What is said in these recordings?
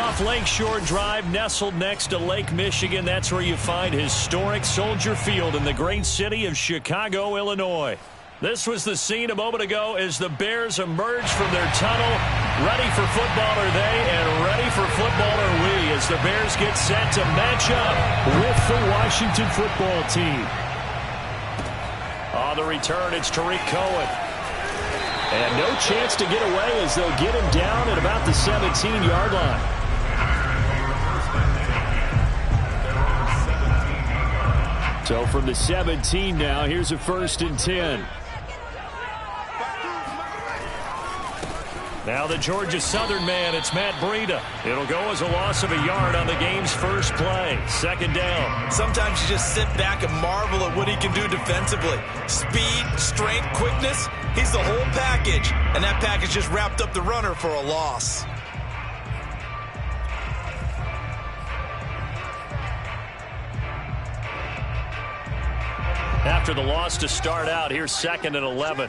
off Lakeshore Drive, nestled next to Lake Michigan. That's where you find historic Soldier Field in the great city of Chicago, Illinois. This was the scene a moment ago as the Bears emerged from their tunnel. Ready for football are they, and ready for football are we, as the Bears get set to match up with the Washington football team. On the return, it's Tariq Cohen. And no chance to get away as they'll get him down at about the 17-yard line. So from the 17 now, here's a 1st and 10. Now the Georgia Southern man, it's Matt Breida. It'll go as a loss of a yard on the game's first play. 2nd down. Sometimes you just sit back and marvel at what he can do defensively. Speed, strength, quickness. He's the whole package. And that package just wrapped up the runner for a loss. After the loss to start out, here's 2nd and 11.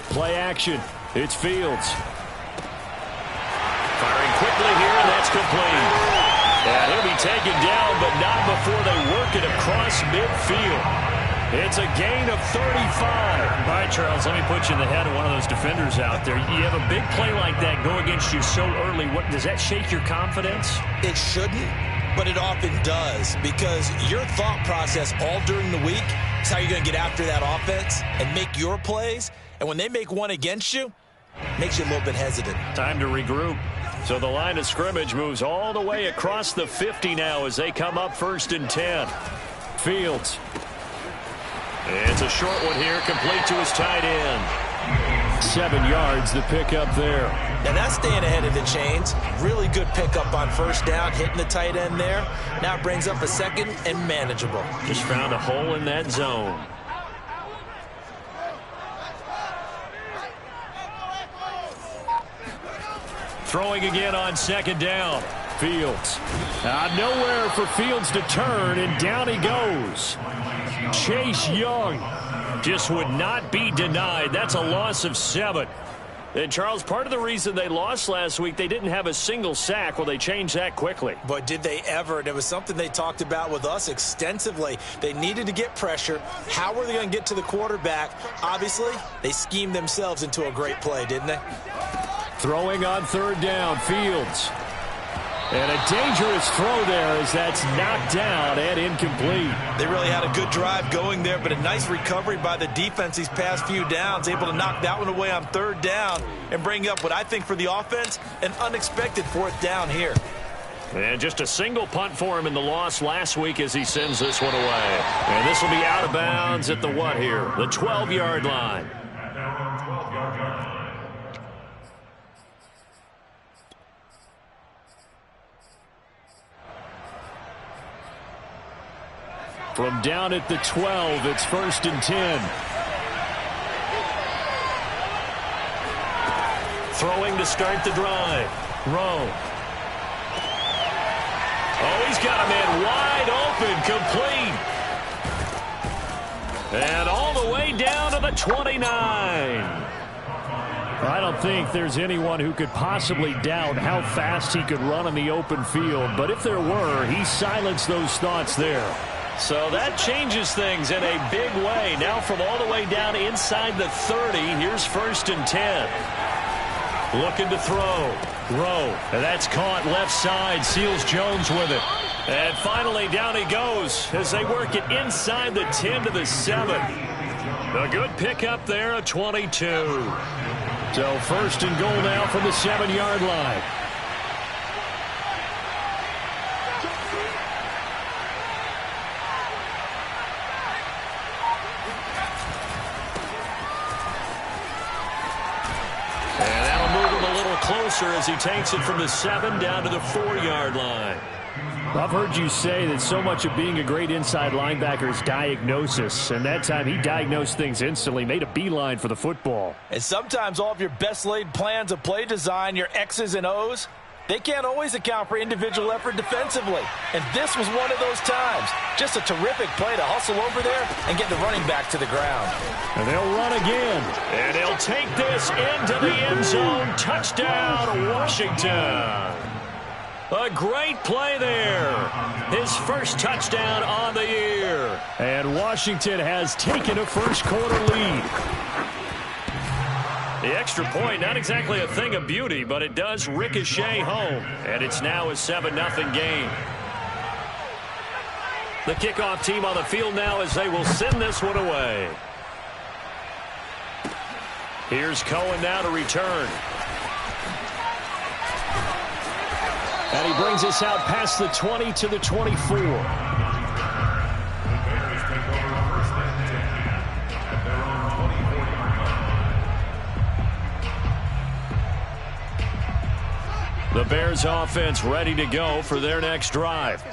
Play action. It's Fields. Firing quickly here, and that's complete. And he'll be taken down, but not before they work it across midfield. It's a gain of 35. All right, Charles, let me put you in the head of one of those defenders out there. You have a big play like that go against you so early. What does that shake your confidence? It shouldn't, but it often does, because your thought process all during the week is how you're going to get after that offense and make your plays. And when they make one against you, it makes you a little bit hesitant. Time to regroup. So the line of scrimmage moves all the way across the 50 now as they come up 1st and 10. Fields. It's a short one here, complete to his tight end. 7 yards, the pickup there. Now that's staying ahead of the chains. Really good pickup on 1st down, hitting the tight end there. Now it brings up a 2nd and manageable. Just found a hole in that zone. Throwing again on 2nd down. Fields. Nowhere for Fields to turn, and down he goes. Chase Young just would not be denied. That's a loss of 7. And, Charles, part of the reason they lost last week, they didn't have a single sack. Well, they changed that quickly. But did they ever? And it was something they talked about with us extensively. They needed to get pressure. How were they going to get to the quarterback? Obviously, they schemed themselves into a great play, didn't they? Throwing on 3rd down, Fields. And a dangerous throw there as that's knocked down and incomplete. They really had a good drive going there, but a nice recovery by the defense these past few downs, able to knock that one away on 3rd down and bring up what I think for the offense, an unexpected 4th down here. And just a single punt for him in the loss last week as he sends this one away. And this will be out of bounds at the what here? The 12-yard line. From down at the 12, it's 1st and 10. Throwing to start the drive. Rowe. Oh, he's got a man wide open, complete. And all the way down to the 29. I don't think there's anyone who could possibly doubt how fast he could run in the open field. But if there were, he silenced those thoughts there. So that changes things in a big way. Now from all the way down inside the 30, here's 1st and 10. Looking to throw. Rowe. And that's caught left side. Seals Jones with it. And finally down he goes as they work it inside the 10 to the 7. A good pickup there, a 22. So 1st and goal now from the 7-yard line. Closer as he takes it from the 7 down to the 4-yard line. I've heard you say that so much of being a great inside linebacker is diagnosis, and that time he diagnosed things instantly, made a beeline for the football. And sometimes all of your best laid plans of play design, your X's and O's, They can't always account for individual effort defensively, and this was one of those times. Just a terrific play to hustle over there and get the running back to the ground. And they'll run again, and he'll take this into the end zone. Touchdown, Washington. A great play there. His first touchdown on the year. And Washington has taken a first-quarter lead. The extra point, not exactly a thing of beauty, but it does ricochet home. And it's now a 7-0 game. The kickoff team on the field now as they will send this one away. Here's Cohen now to return. And he brings us out past the 20 to the 24. The Bears offense ready to go for their next drive.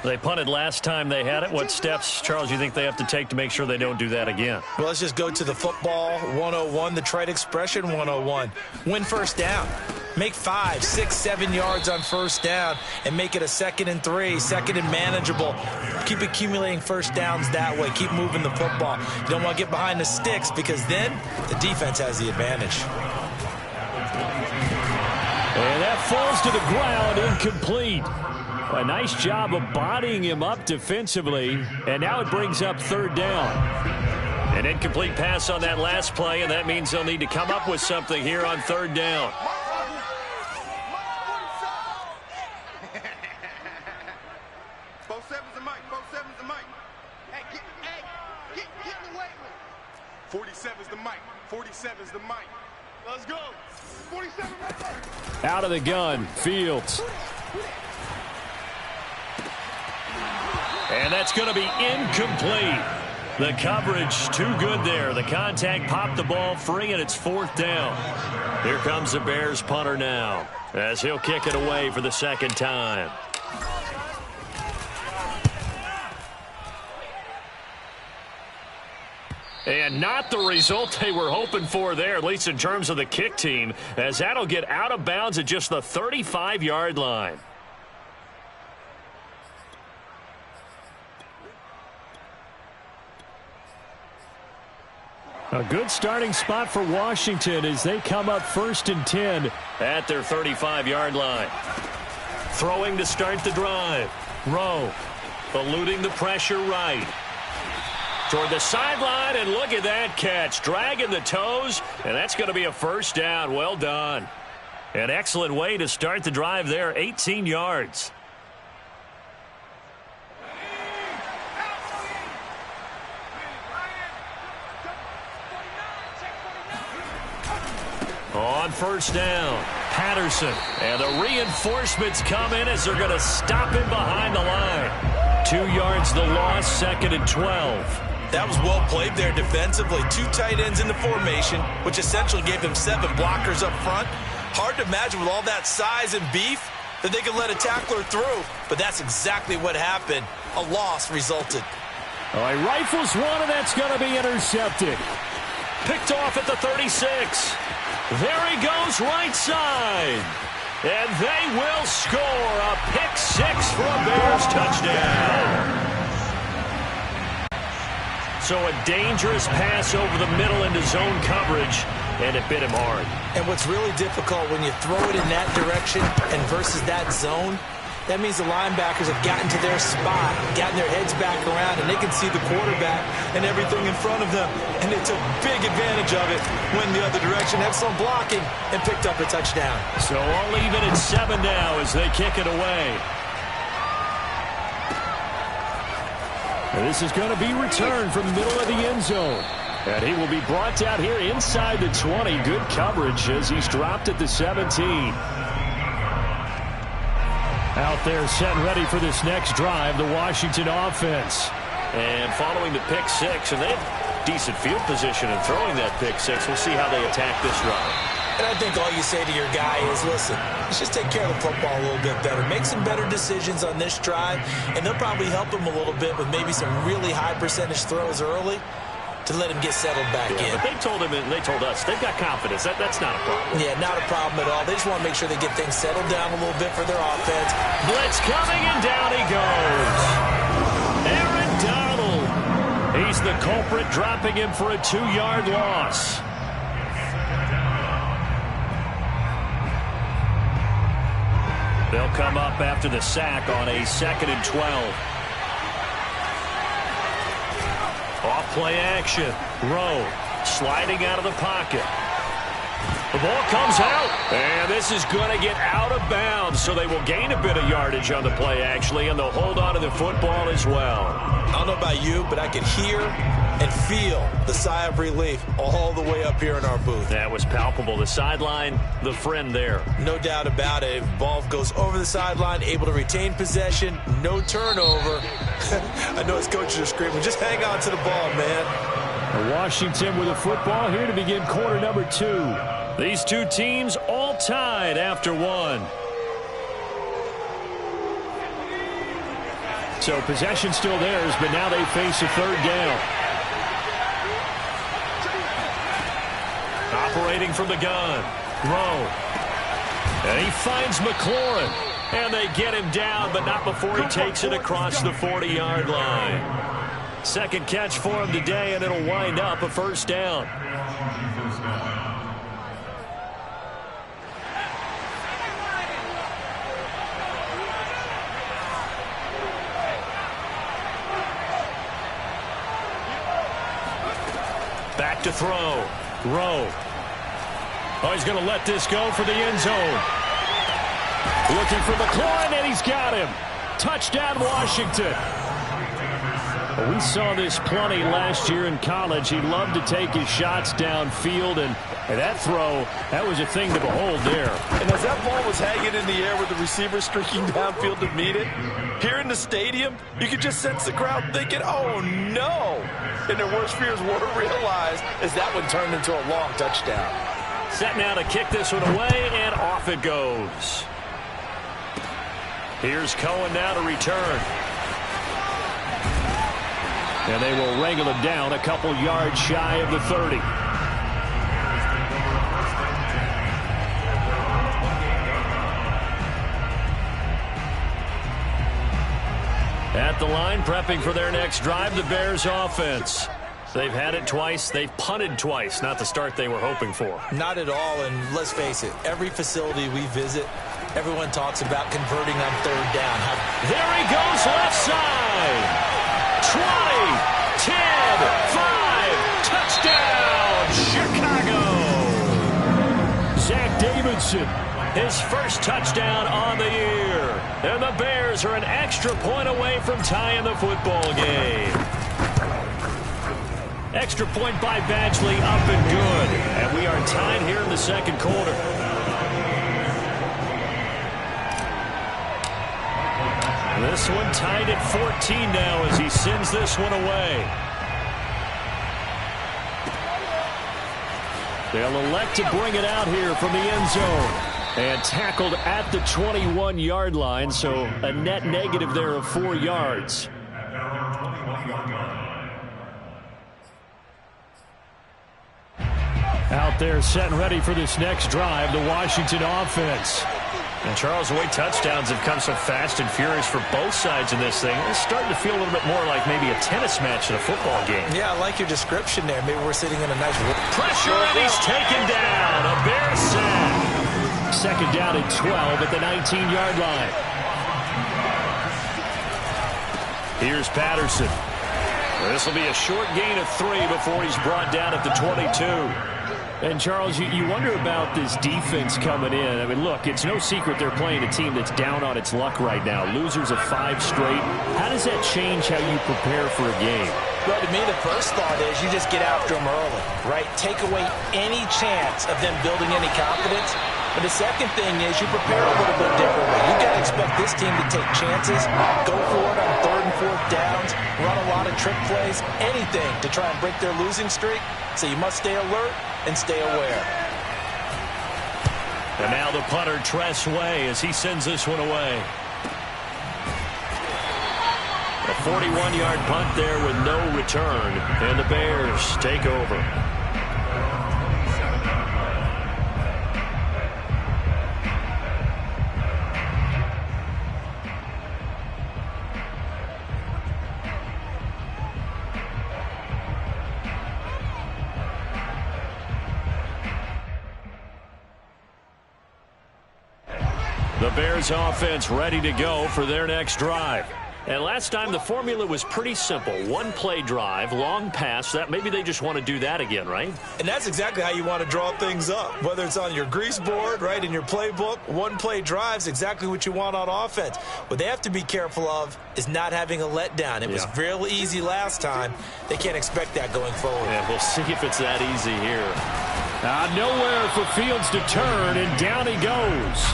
They punted last time they had it. What steps, Charles, you think they have to take to make sure they don't do that again? Well, let's just go to the football 101, the trite expression 101. Win first down. Make 5, 6, 7 yards on first down and make it a 2nd and 3, 2nd and manageable. Keep accumulating first downs that way. Keep moving the football. You don't want to get behind the sticks because then the defense has the advantage. And that falls to the ground, incomplete. A nice job of bodying him up defensively, and now it brings up 3rd down. An incomplete pass on that last play, and that means they'll need to come up with something here on 3rd down. Both sevens and Mike. Both sevens and Mike. Hey, get in the way. 47's the Mike. 47's the Mike. Let's go. 47 right there. Out of the gun, Fields. And that's going to be incomplete. The coverage too good there. The contact popped the ball free, and it's 4th down. Here comes the Bears punter now as he'll kick it away for the 2nd time. And not the result they were hoping for there, at least in terms of the kick team, as that'll get out of bounds at just the 35-yard line. A good starting spot for Washington as they come up 1st and 10 at their 35-yard line. Throwing to start the drive. Rowe eluding the pressure right. Toward the sideline, and look at that catch. Dragging the toes, and that's going to be a 1st down. Well done. An excellent way to start the drive there, 18 yards. On 1st down, Patterson. And the reinforcements come in as they're going to stop him behind the line. 2 yards the loss, 2nd and 12. That was well played there defensively. 2 tight ends in the formation, which essentially gave them 7 blockers up front. Hard to imagine with all that size and beef that they could let a tackler through, but that's exactly what happened. A loss resulted. Oh, he rifles one, and that's going to be intercepted. Picked off at the 36. There he goes right side. And they will score a pick 6 for a Bears touchdown. So a dangerous pass over the middle into zone coverage, and it bit him hard. And what's really difficult when you throw it in that direction and versus that zone, that means the linebackers have gotten to their spot, gotten their heads back around, and they can see the quarterback and everything in front of them. And they took big advantage of it, went the other direction, had some blocking, and picked up a touchdown. So all even at 7 now as they kick it away. And this is going to be returned from the middle of the end zone. And he will be brought down here inside the 20. Good coverage as he's dropped at the 17. Out there set and ready for this next drive, the Washington offense. And following the pick 6, and they have decent field position in throwing that pick 6. We'll see how they attack this drive. And I think all you say to your guy is, listen, let's just take care of the football a little bit better. Make some better decisions on this drive, and they'll probably help him a little bit with maybe some really high percentage throws early to let him get settled back in. But they told us they've got confidence. That's not a problem. Yeah, not a problem at all. They just want to make sure they get things settled down a little bit for their offense. Blitz coming, and down he goes. Aaron Donald. He's the culprit, dropping him for a 2-yard loss. They'll come up after the sack on a 2nd and 12. Off play action. Rowe sliding out of the pocket. The ball comes out, and this is going to get out of bounds, so they will gain a bit of yardage on the play, actually, and they'll hold on to the football as well. I don't know about you, but I can hear and feel the sigh of relief all the way up here in our booth. That was palpable. The sideline, the friend there. No doubt about it. Ball goes over the sideline, able to retain possession, no turnover. I know his coaches are screaming, just hang on to the ball, man. Washington with a football here to begin quarter number 2. These two teams all tied after 1. So possession still theirs, but now they face a 3rd down. Operating from the gun. Rowe. And he finds McLaurin. And they get him down, but not before he takes it across the 40-yard line. Second catch for him today, and it'll wind up a 1st down. Back to throw. Rowe. Oh, he's going to let this go for the end zone. Looking for McLaurin, and he's got him. Touchdown, Washington. Well, we saw this plenty last year in college. He loved to take his shots downfield, and that throw, that was a thing to behold there. And as that ball was hanging in the air with the receiver streaking downfield to meet it, here in the stadium, you could just sense the crowd thinking, oh, no. And their worst fears were realized as that one turned into a long touchdown. Set now to kick this one away, and off it goes. Here's Cohen now to return. And they will wrangle him down a couple yards shy of the 30. At the line, prepping for their next drive, the Bears offense. They've had it twice. They've punted twice. Not the start they were hoping for. Not at all, and let's face it, every facility we visit, everyone talks about converting on 3rd down. There he goes, left side. 20, 10, 5, touchdown, Chicago. Zach Davidson, his first touchdown on the year. And the Bears are an extra point away from tying the football game. Extra point by Badgley, up and good. And we are tied here in the 2nd quarter. This one tied at 14 now as he sends this one away. They'll elect to bring it out here from the end zone. And tackled at the 21-yard line, so a net negative there of 4 yards. Out there set and ready for this next drive, the Washington offense. And Charles, the way touchdowns have come so fast and furious for both sides in this thing, it's starting to feel a little bit more like maybe a tennis match in a football game. Yeah, I like your description there. Maybe we're sitting in a nice pressure, and he's taken down. A Bear sack. 2nd down and 12 at the 19-yard line. Here's Patterson. This will be a short gain of 3 before he's brought down at the 22. And, Charles, you wonder about this defense coming in. I mean, look, it's no secret they're playing a team that's down on its luck right now. Losers of 5 straight. How does that change how you prepare for a game? Well, to me, the first thought is you just get after them early, right? Take away any chance of them building any confidence. But the second thing is you prepare a little bit differently. You got to expect this team to take chances, go for it on 3rd and 4th downs, run a lot of trick plays, anything to try and break their losing streak. So you must stay alert and stay aware. And now the punter, Tress Way, as he sends this one away. A 41-yard punt there with no return, and the Bears take over. The Bears offense ready to go for their next drive. And last time the formula was pretty simple. One play drive, long pass. That maybe they just want to do that again, right? And that's exactly how you want to draw things up. Whether it's on your grease board, right, in your playbook, one play drive's exactly what you want on offense. What they have to be careful of is not having a letdown. It was real easy last time. They can't expect that going forward. Yeah, we'll see if it's that easy here. Nowhere for Fields to turn, and down he goes.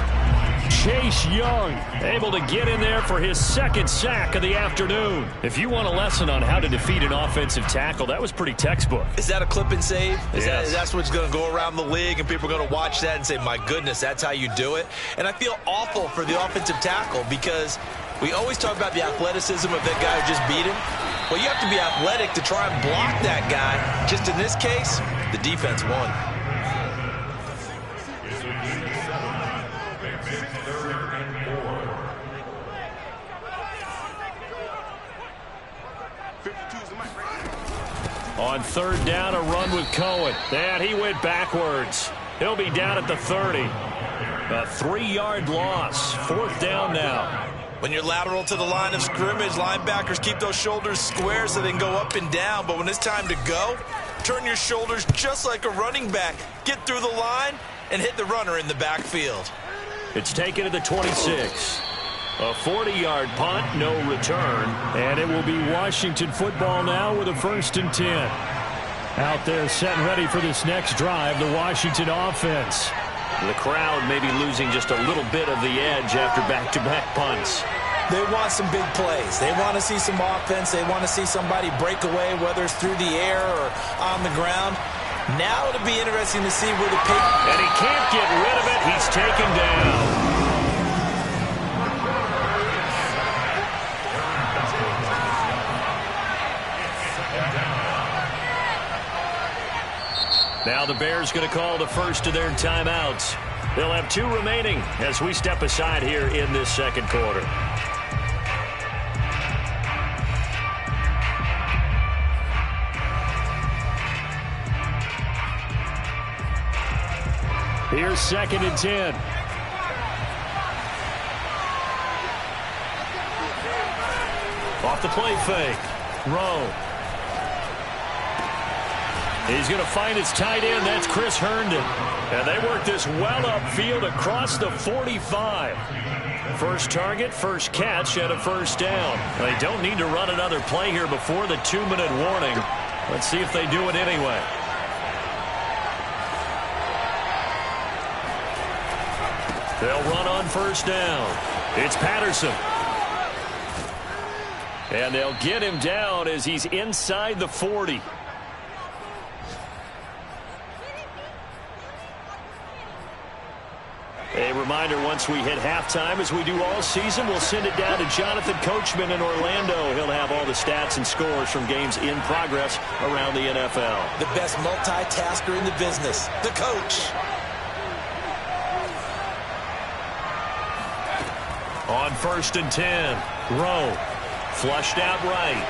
Chase Young able to get in there for his second sack of the afternoon. If you want a lesson on how to defeat an offensive tackle, that was pretty textbook. Is that a clip and save? Yes. That's what's going to go around the league, and people are going to watch that and say, my goodness, that's how you do it. And I feel awful for the offensive tackle because we always talk about the athleticism of that guy who just beat him. Well, you have to be athletic to try and block that guy. Just in this case, the defense won. On third down, a run with Cohen. And he went backwards. He'll be down at the 30. A 3-yard loss. Fourth down now. When you're lateral to the line of scrimmage, linebackers keep those shoulders square so they can go up and down. But when it's time to go, turn your shoulders just like a running back. Get through the line and hit the runner in the backfield. It's taken to the 26. A 40-yard punt, no return. And it will be Washington football now with a 1st and 10. Out there set and ready for this next drive, the Washington offense. The crowd maybe losing just a little bit of the edge after back-to-back punts. They want some big plays. They want to see some offense. They want to see somebody break away, whether it's through the air or on the ground. Now it'll be interesting to see where the pick. And he can't get rid of it. He's taken down. Now the Bears going to call the first of their timeouts. They'll have 2 remaining as we step aside here in this second quarter. Here's 2nd and 10. Off the play fake. Rowe. He's going to find his tight end. That's Chris Herndon. And they work this well upfield across the 45. First target, first catch, and a first down. They don't need to run another play here before the 2-minute warning. Let's see if they do it anyway. They'll run on first down. It's Patterson. And they'll get him down as he's inside the 40. A reminder, once we hit halftime, as we do all season, we'll send it down to Jonathan Coachman in Orlando. He'll have all the stats and scores from games in progress around the NFL. The best multitasker in the business, the coach. On 1st and 10, Rowe flushed out right.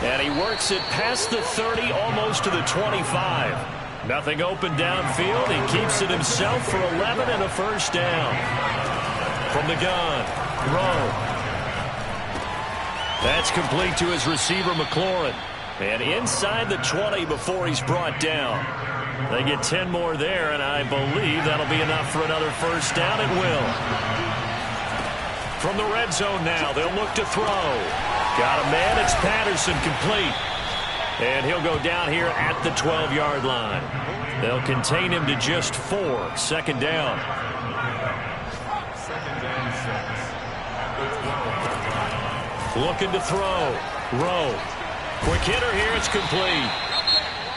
And he works it past the 30, almost to the 25. Nothing open downfield. He keeps it himself for 11 and a first down. From the gun, Rowe. That's complete to his receiver, McLaurin. And inside the 20 before he's brought down. They get 10 more there, and I believe that'll be enough for another first down. It will. From the red zone now, they'll look to throw. Got a man. It's Patterson, complete. And he'll go down here at the 12-yard line. They'll contain him to just 4. 2nd down. Looking to throw. Rowe. Quick hitter here. It's complete.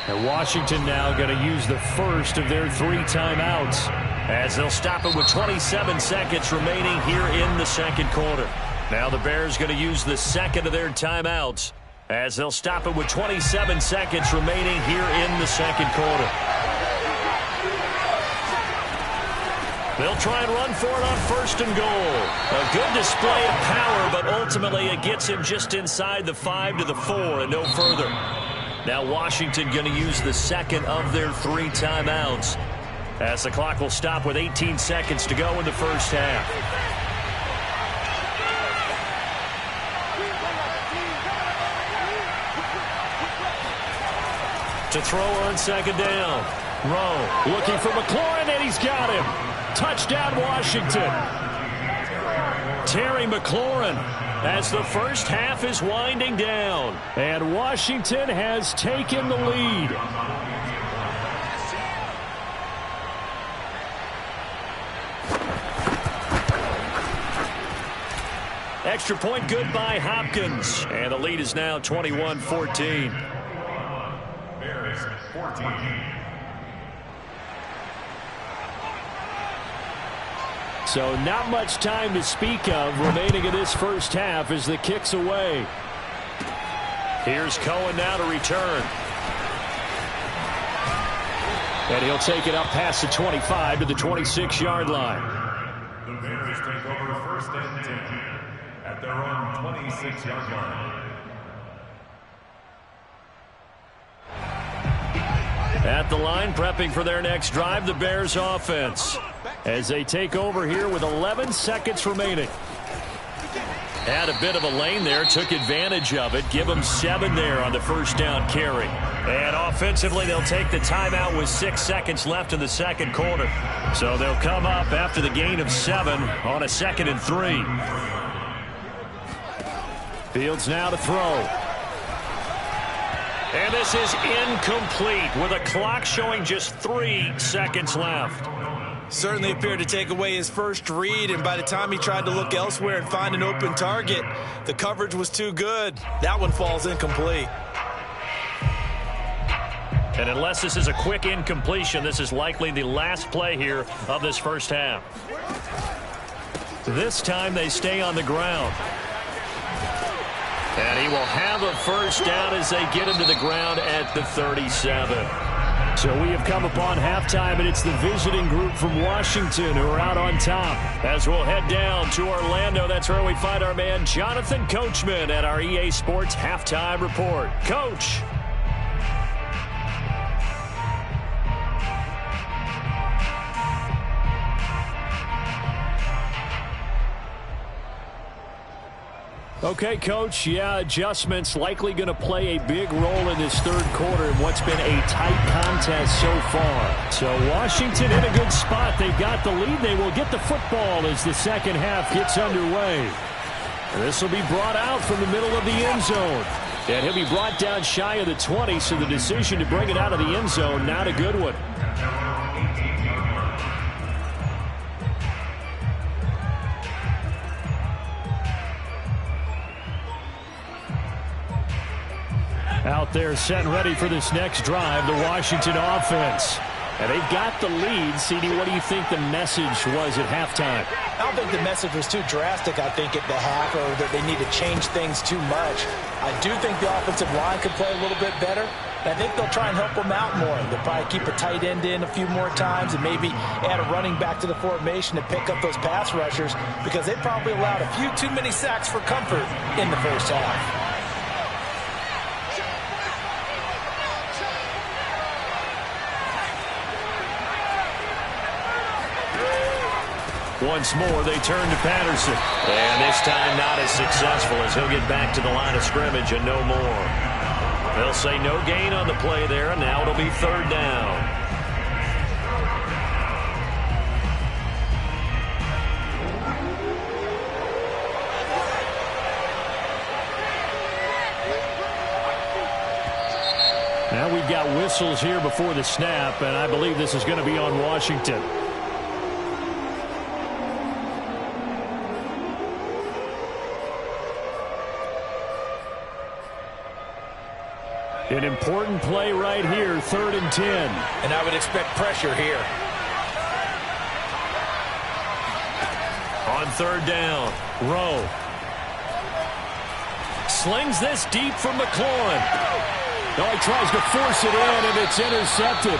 And Washington now going to use the first of their 3 timeouts as they'll stop it with 27 seconds remaining here in the second quarter. Now the Bears going to use the second of their timeouts as they'll stop it with 27 seconds remaining here in the second quarter. They'll try and run for it on first and goal. A good display of power, but ultimately it gets him just inside the 5 to the 4 and no further. Now Washington going to use the second of their 3 timeouts as the clock will stop with 18 seconds to go in the first half. To throw on second down. Rowe looking for McLaurin, and he's got him. Touchdown, Washington. Terry McLaurin as the first half is winding down. And Washington has taken the lead. Extra point good by Hopkins. And the lead is now 21-14. Bears 14. So not much time to speak of remaining in this first half as the kick's away. Here's Cohen now to return. And he'll take it up past the 25 to the 26-yard line. The Bears take over first and 10 at their own 26-yard line. At the line, prepping for their next drive, the Bears offense. As they take over here with 11 seconds remaining. Had a bit of a lane there, took advantage of it. Give them 7 there on the first down carry. And offensively, they'll take the timeout with 6 seconds left in the second quarter. So they'll come up after the gain of 7 on a 2nd and 3. Fields now to throw. And this is incomplete with a clock showing just 3 seconds left. Certainly appeared to take away his first read, and by the time he tried to look elsewhere and find an open target, the coverage was too good. That one falls incomplete. And unless this is a quick incompletion, this is likely the last play here of this first half. This time they stay on the ground. And he will have a first down as they get him to the ground at the 37. So we have come upon halftime, and it's the visiting group from Washington who are out on top. As we'll head down to Orlando, that's where we find our man Jonathan Coachman at our EA Sports Halftime Report. Coach. Okay, Coach, yeah, adjustments likely going to play a big role in this third quarter in what's been a tight contest so far. So Washington in a good spot. They've got the lead. They will get the football as the second half gets underway. This will be brought out from the middle of the end zone. And he'll be brought down shy of the 20, so the decision to bring it out of the end zone, not a good one. Out there set and ready for this next drive, the Washington offense. And they've got the lead. CD, what do you think the message was at halftime? I don't think the message was too drastic, I think, at the half, or that they need to change things too much. I do think the offensive line could play a little bit better. And I think they'll try and help them out more. They'll probably keep a tight end in a few more times and maybe add a running back to the formation to pick up those pass rushers, because they probably allowed a few too many sacks for comfort in the first half. Once more, they turn to Patterson. And this time not as successful as he'll get back to the line of scrimmage and no more. They'll say no gain on the play there, and now it'll be third down. Now we've got whistles here before the snap, and I believe this is going to be on Washington. An important play right here, 3rd and 10. And I would expect pressure here. On third down, Rowe. slings this deep from McLaurin. No, he tries to force it in, and it's intercepted.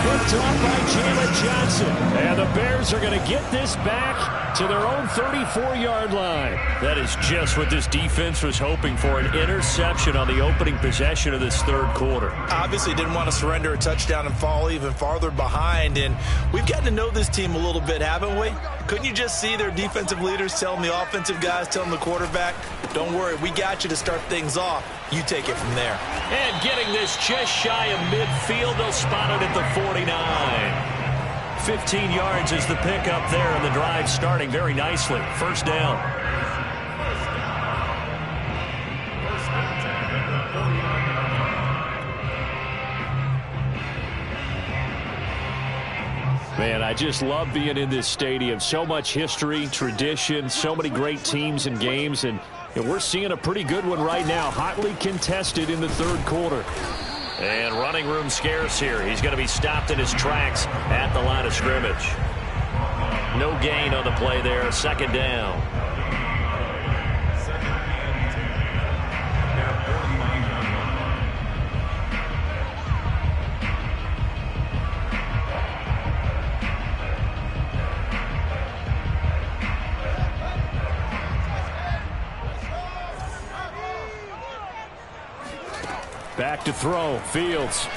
Picked off by Jalen Johnson. And the Bears are going to get this back to their own 34-yard line. That is just what this defense was hoping for, an interception on the opening possession of this third quarter. Obviously didn't want to surrender a touchdown and fall even farther behind. And we've gotten to know this team a little bit, haven't we? Couldn't you just see their defensive leaders telling the offensive guys, telling the quarterback, don't worry, we got you to start things off. You take it from there. And getting this just shy of midfield, they'll spot it at the 49. 15 yards is the pickup there, and the drive starting very nicely. First down. Man, I just love being in this stadium. So much history, tradition, so many great teams and games, and we're seeing a pretty good one right now, hotly contested in the third quarter. And running room scarce here. He's going to be stopped in his tracks at the line of scrimmage. No gain on the play there. Second down. Back to throw. Fields.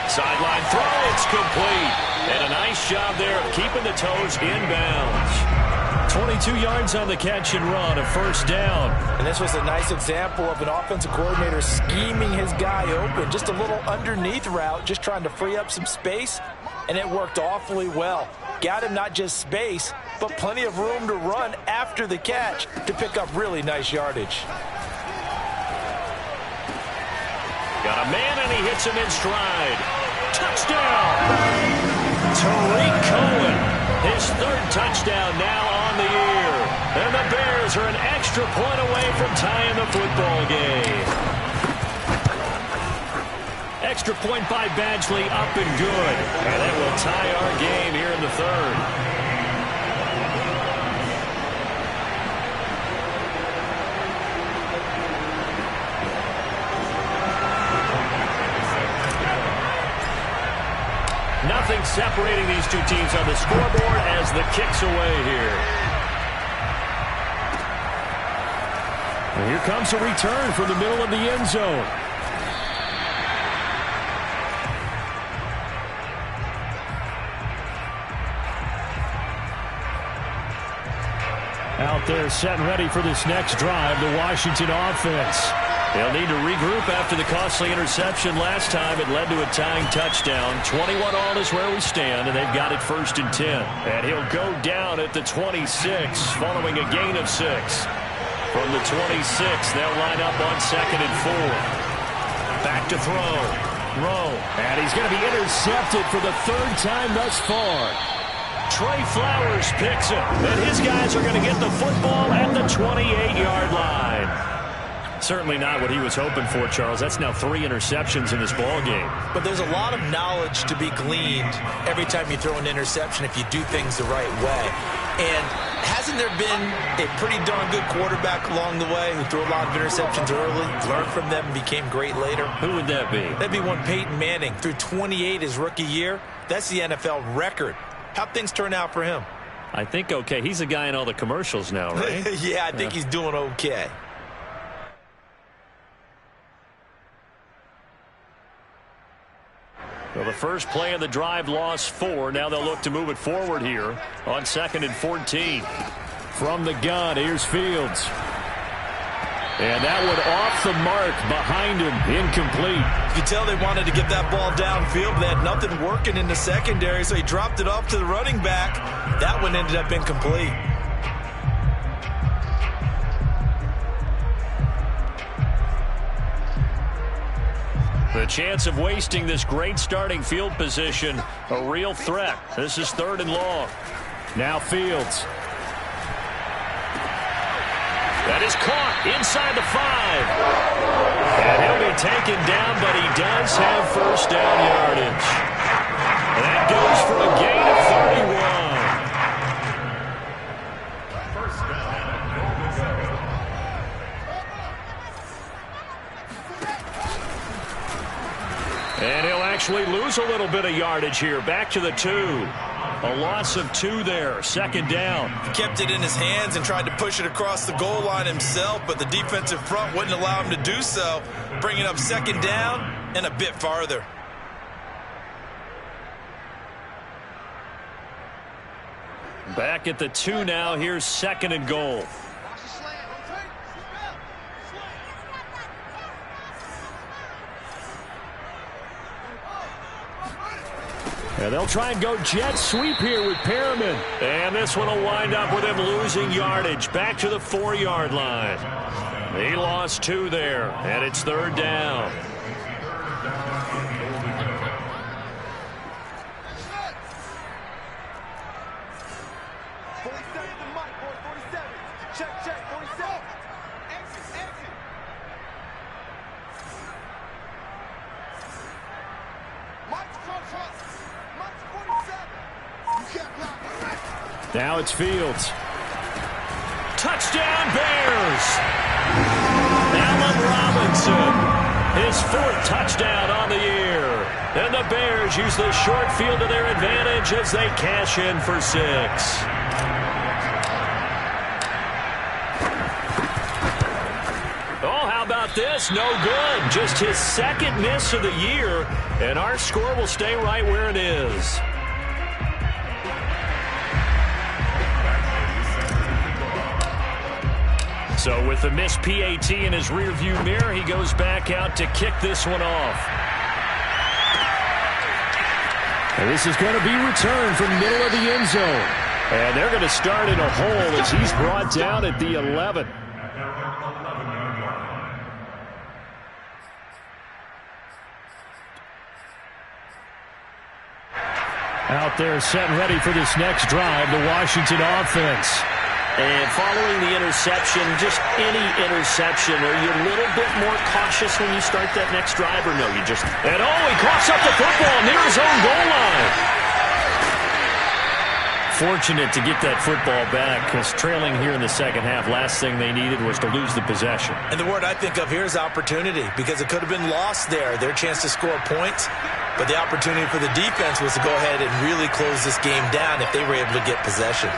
Sideline throw. It's complete. And a nice job there of keeping the toes inbounds. 22 yards on the catch and run. A first down. And this was a nice example of an offensive coordinator scheming his guy open. Just a little underneath route, just trying to free up some space. And it worked awfully well. Got him not just space, but plenty of room to run after the catch to pick up really nice yardage. Got a man, and he hits him in stride. Touchdown! Tariq Cohen, his third touchdown now on the year. And the Bears are an extra point away from tying the football game. Extra point by Badgley, up and good. And it will tie our game here in the third. Nothing separating these two teams on the scoreboard as the kick's away here. And here comes a return from the middle of the end zone. Out there set and ready for this next drive, the Washington offense. They'll need to regroup after the costly interception last time. It led to a tying touchdown. 21-all is where we stand, and they've got it 1st and 10. And he'll go down at the 26 following a gain of 6. From the 26, they'll line up on 2nd and 4. Back to throw. And he's going to be intercepted for the 3rd time thus far. Trey Flowers picks him, and his guys are going to get the football at the 28-yard line. Certainly not what he was hoping for, Charles. That's now 3 interceptions in this ball game. But there's a lot of knowledge to be gleaned every time you throw an interception if you do things the right way. And hasn't there been a pretty darn good quarterback along the way who threw a lot of interceptions early, learned from them, and became great later? Who would that be? That'd be one Peyton Manning. Threw 28 his rookie year. That's the NFL record. How'd things turn out for him? I think okay. He's a guy in all the commercials now, right? Yeah, I think he's doing okay. Well, the first play of the drive lost 4. Now they'll look to move it forward here on 2nd and 14. From the gun, here's Fields. And that one off the mark behind him, incomplete. You can tell they wanted to get that ball downfield, but they had nothing working in the secondary, so he dropped it off to the running back. That one ended up incomplete. The chance of wasting this great starting field position, a real threat. This is 3rd and long. Now Fields. That is caught inside the 5. And he'll be taken down, but he does have first down yardage. And that goes for a gain of 31. First down. And he'll actually lose a little bit of yardage here. Back to the 2. A loss of 2 there. Second down. He kept it in his hands and tried to push it across the goal line himself, but the defensive front wouldn't allow him to do so, bringing up second down and a bit farther. Back at the 2 now. Here's second and goal. And they'll try and go jet sweep here with Perriman. And this one will wind up with him losing yardage. Back to the 4-yard line. He lost 2 there, and it's third down. Now it's Fields. Touchdown, Bears! Allen Robinson, his 4th touchdown on the year. And the Bears use the short field to their advantage as they cash in for 6. Oh, how about this? No good. Just his 2nd miss of the year, and our score will stay right where it is. So with the missed PAT in his rearview mirror, he goes back out to kick this one off. And this is going to be returned from middle of the end zone. And they're going to start in a hole as he's brought down at the 11. Out there set ready for this next drive, the Washington offense. And following the interception, just any interception, are you a little bit more cautious when you start that next drive, or no, you just... And he coughs up the football near his own goal line. Fortunate to get that football back, because trailing here in the second half, last thing they needed was to lose the possession. And the word I think of here is opportunity, because it could have been lost there, their chance to score points. But the opportunity for the defense was to go ahead and really close this game down if they were able to get possession.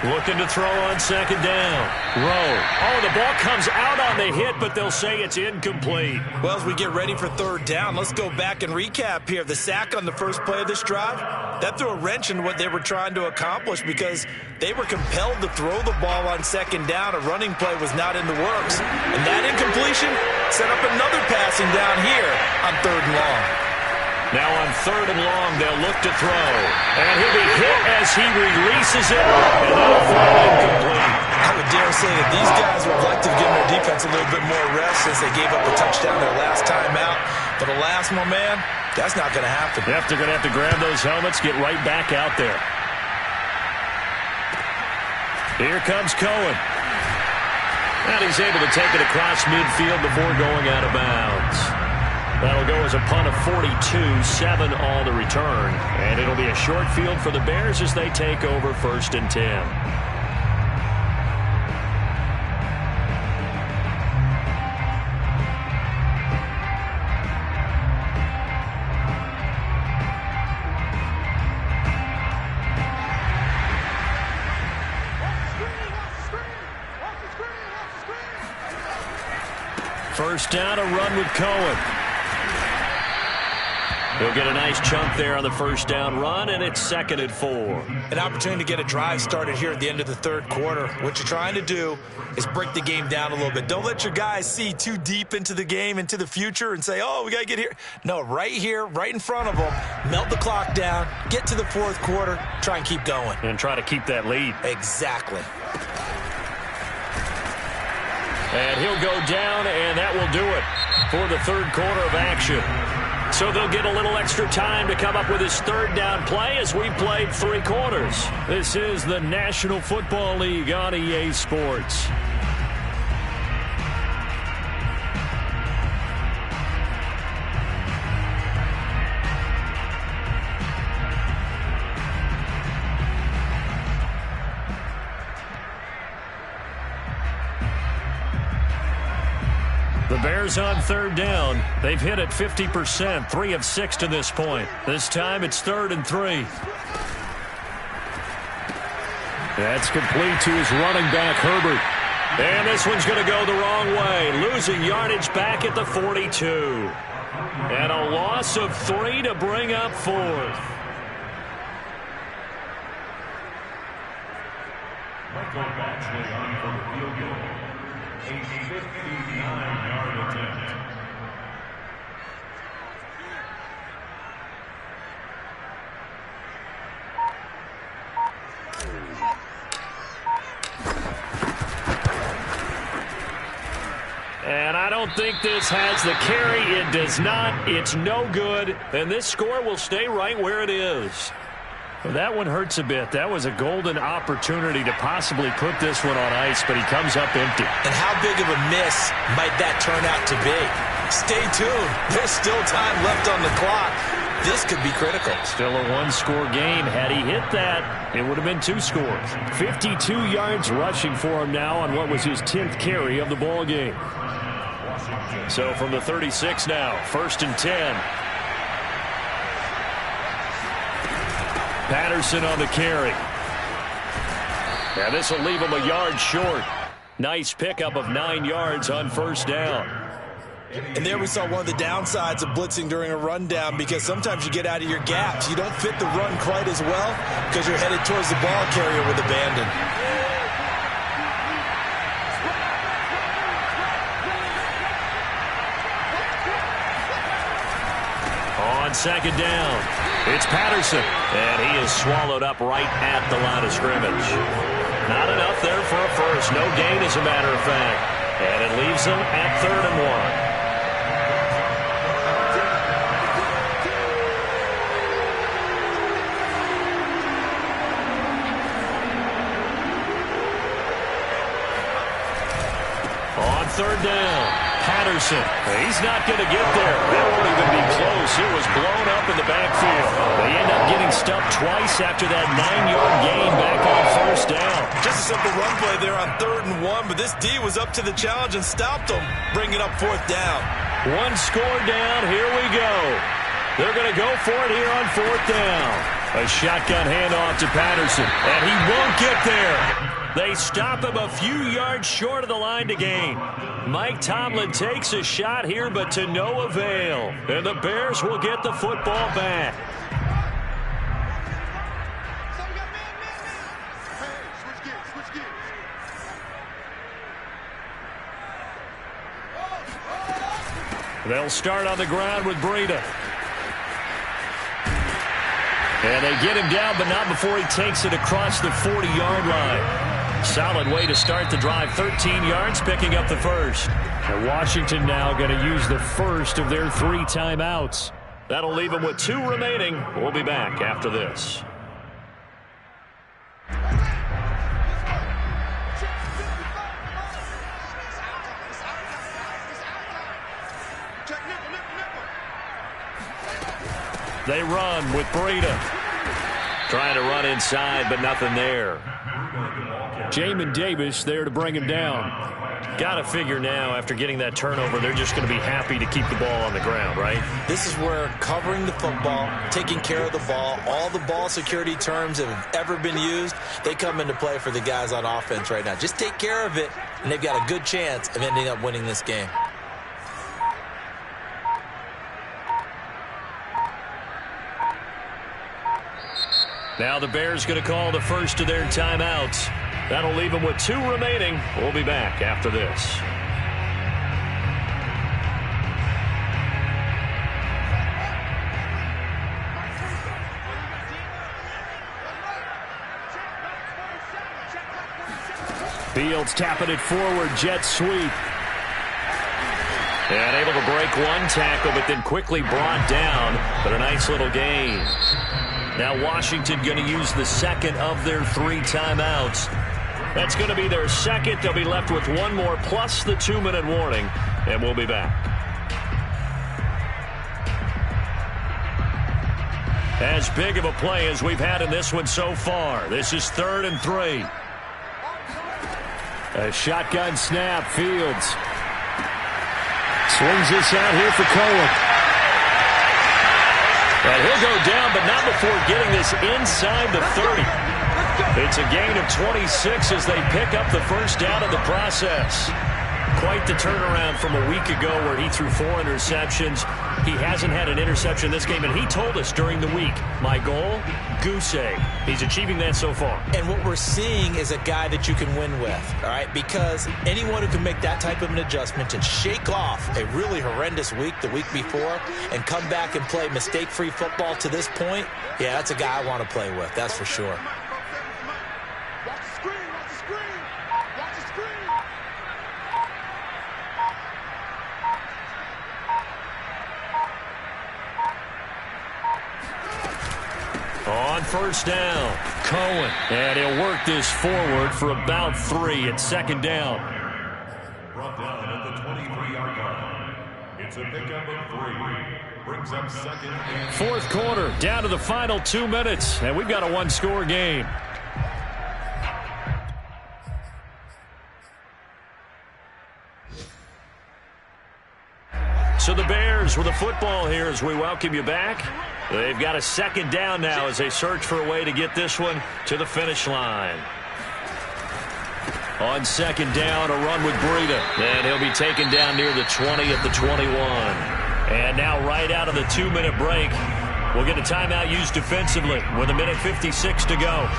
Looking to throw on second down. Rowe. Oh, the ball comes out on the hit, but they'll say it's incomplete. Well, as we get ready for third down, let's go back and recap here. The sack on the first play of this drive, that threw a wrench in what they were trying to accomplish because they were compelled to throw the ball on second down. A running play was not in the works. And that incompletion set up another passing down here on third and long. Now on third and long, they'll look to throw. And he'll be hit as he releases it. And that'll fall incomplete. I would dare say that these guys would have liked to have given their defense a little bit more rest since they gave up a touchdown their last time out. But alas, my man, that's not going to happen. They're going to have to grab those helmets, get right back out there. Here comes Cohen. And he's able to take it across midfield before going out of bounds. That'll go as a punt of 42, 7 on the return. And it'll be a short field for the Bears as they take over 1st and 10. First down, a run with Cohen. He'll get a nice chunk there on the first down run, and it's 2nd and 4. An opportunity to get a drive started here at the end of the third quarter. What you're trying to do is break the game down a little bit. Don't let your guys see too deep into the game, into the future, and say, oh, we got to get here. No, right here, right in front of them, melt the clock down, get to the fourth quarter, try and keep going. And try to keep that lead. Exactly. And he'll go down, and that will do it for the third quarter of action. So they'll get a little extra time to come up with his third down play as we played 3 quarters. This is the National Football League on EA Sports. The Bears on third down. They've hit it 50%, 3 of 6 to this point. This time it's 3rd and 3. That's complete to his running back, Herbert. And this one's going to go the wrong way, losing yardage back at the 42. And a loss of 3 to bring up 4th. Michael Batchley on for the field goal. A 59-yard attempt. And I don't think this has the carry. It does not. It's no good. And this score will stay right where it is. Well, that one hurts a bit. That was a golden opportunity to possibly put this one on ice, but he comes up empty. And how big of a miss might that turn out to be? Stay tuned. There's still time left on the clock. This could be critical. Still a one-score game. Had he hit that, it would have been 2 scores. 52 yards rushing for him now on what was his 10th carry of the ball game. So from the 36 now, 1st and 10. Patterson on the carry. And this will leave him a yard short. Nice pickup of 9 yards on 1st down. And there we saw one of the downsides of blitzing during a rundown, because sometimes you get out of your gaps. You don't fit the run quite as well because you're headed towards the ball carrier with abandon. On 2nd down, it's Patterson, and he is swallowed up right at the line of scrimmage. Not enough there for a first. No gain, as a matter of fact. And it leaves them at 3rd and 1. On 3rd down, Patterson. He's not going to get there. That won't even be close. It was blown up in the backfield. They end up getting stuffed twice after that 9-yard gain back on 1st down. Just a simple run play there on 3rd and 1, but this D was up to the challenge and stopped them, bringing up 4th down. 1 score down. Here we go. They're going to go for it here on 4th down. A shotgun handoff to Patterson, and he won't get there. They stop him a few yards short of the line to gain. Mike Tomlin takes a shot here, but to no avail. And the Bears will get the football back. They'll start on the ground with Breida. And they get him down, but not before he takes it across the 40-yard line. Solid way to start the drive. 13 yards, picking up the first. And Washington now going to use the first of their 3 timeouts. That'll leave them with 2 remaining. We'll be back after this. They run with Breida. Trying to run inside, but nothing there. Jamin Davis there to bring him down. Got to figure now, after getting that turnover, they're just going to be happy to keep the ball on the ground, right? This is where covering the football, taking care of the ball, all the ball security terms that have ever been used, they come into play for the guys on offense right now. Just take care of it, and they've got a good chance of ending up winning this game. Now the Bears going to call the first of their timeouts. That'll leave them with 2 remaining. We'll be back after this. Fields tapping it forward, jet sweep. And able to break 1 tackle, but then quickly brought down. But a nice little gain. Now Washington going to use the second of their 3 timeouts. That's going to be their second. They'll be left with 1 more plus the 2-minute warning, and we'll be back. As big of a play as we've had in this one so far. This is 3rd and 3. A shotgun snap, Fields. Swings this out here for Cohen. And he'll go down, but not before getting this inside the 30. It's a gain of 26 as they pick up the first down in the process. Quite the turnaround from a week ago where he threw 4 interceptions. He hasn't had an interception this game, and he told us during the week, my goal, goose egg. He's achieving that so far. And what we're seeing is a guy that you can win with, all right? Because anyone who can make that type of an adjustment and shake off a really horrendous week the week before and come back and play mistake-free football to this point, yeah, that's a guy I want to play with, that's for sure. Watch the screen, watch the screen. Watch the screen. On first down, Cohen. And he'll work this forward for about 3 at second down. Brought down at the 23-yard line. It's a pickup of 3. Brings up second and Fourth quarter, down to the final 2 minutes, and we've got a 1-score game. So the Bears with a football here as we welcome you back. They've got a second down now as they search for a way to get this one to the finish line. On second down, a run with Breida. And he'll be taken down near the 20 at the 21. And now right out of the 2-minute break, we'll get a timeout used defensively with 1:56 to go.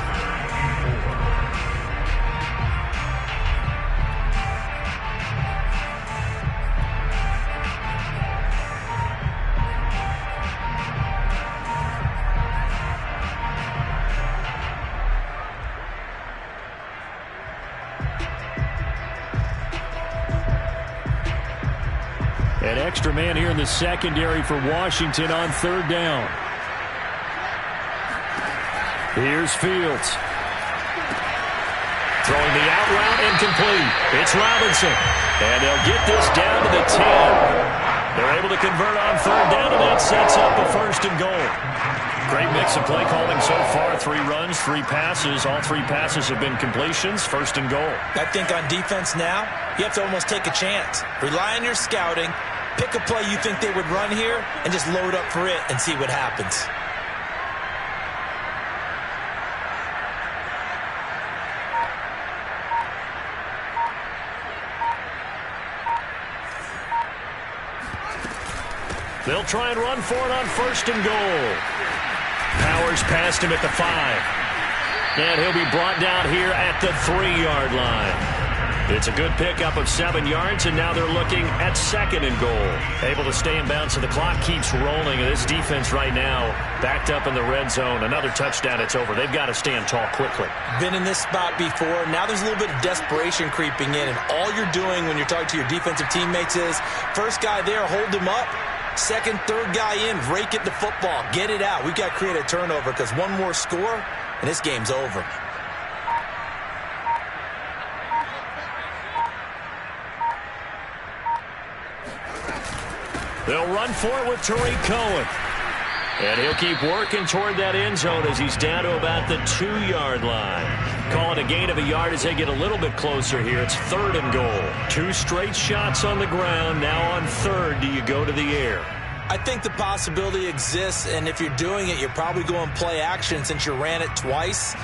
An extra man here in the secondary for Washington on third down. Here's Fields. Throwing the out route incomplete. It's Robinson. And they'll get this down to the 10. They're able to convert on third down, and that sets up a first and goal. Great mix of play calling so far. 3 runs, 3 passes. All 3 passes have been completions. First and goal. I think on defense now, you have to almost take a chance. Rely on your scouting. Pick a play you think they would run here and just load up for it and see what happens. They'll try and run for it on first and goal. Powers past him at the 5. And he'll be brought down here at the 3-yard line. It's a good pickup of 7 yards, and now they're looking at second and goal. Able to stay in bounds, so the clock keeps rolling. And this defense right now backed up in the red zone. Another touchdown, it's over. They've got to stand tall quickly. Been in this spot before. Now there's a little bit of desperation creeping in, and all you're doing when you're talking to your defensive teammates is first guy there, hold him up. Second, third guy in, rake it the football. Get it out. We've got to create a turnover because one more score, and this game's over. They'll run for it with Tariq Cohen. And he'll keep working toward that end zone as he's down to about the 2-yard line. Call it a gain of a yard as they get a little bit closer here. It's third and goal. 2 straight shots on the ground. Now on third, do you go to the air? I think the possibility exists, and if you're doing it, you're probably going play action since you ran it twice.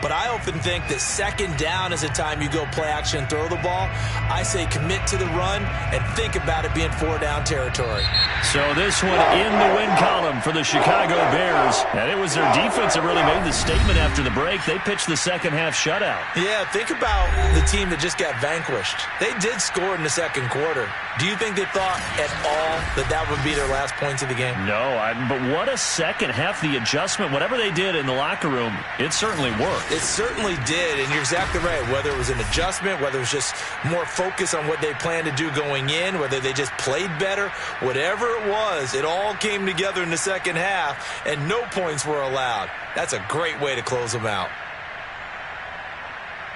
But I often think that second down is the time you go play action and throw the ball. I say commit to the run and think about it being 4-down territory. So this one in the win column for the Chicago Bears. And it was their defense that really made the statement after the break. They pitched the second half shutout. Yeah, think about the team that just got vanquished. They did score in the second quarter. Do you think they thought at all that that would be their last points of the game? No, but what a second half. The adjustment, whatever they did in the locker room, it certainly worked. It certainly did, and you're exactly right. Whether it was an adjustment, whether it was just more focus on what they planned to do going in, whether they just played better, whatever it was, it all came together in the second half, and no points were allowed. That's a great way to close them out.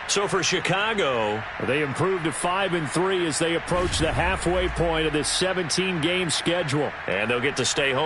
So for Chicago, they improved to 5-3 as they approach the halfway point of this 17-game schedule. And they'll get to stay home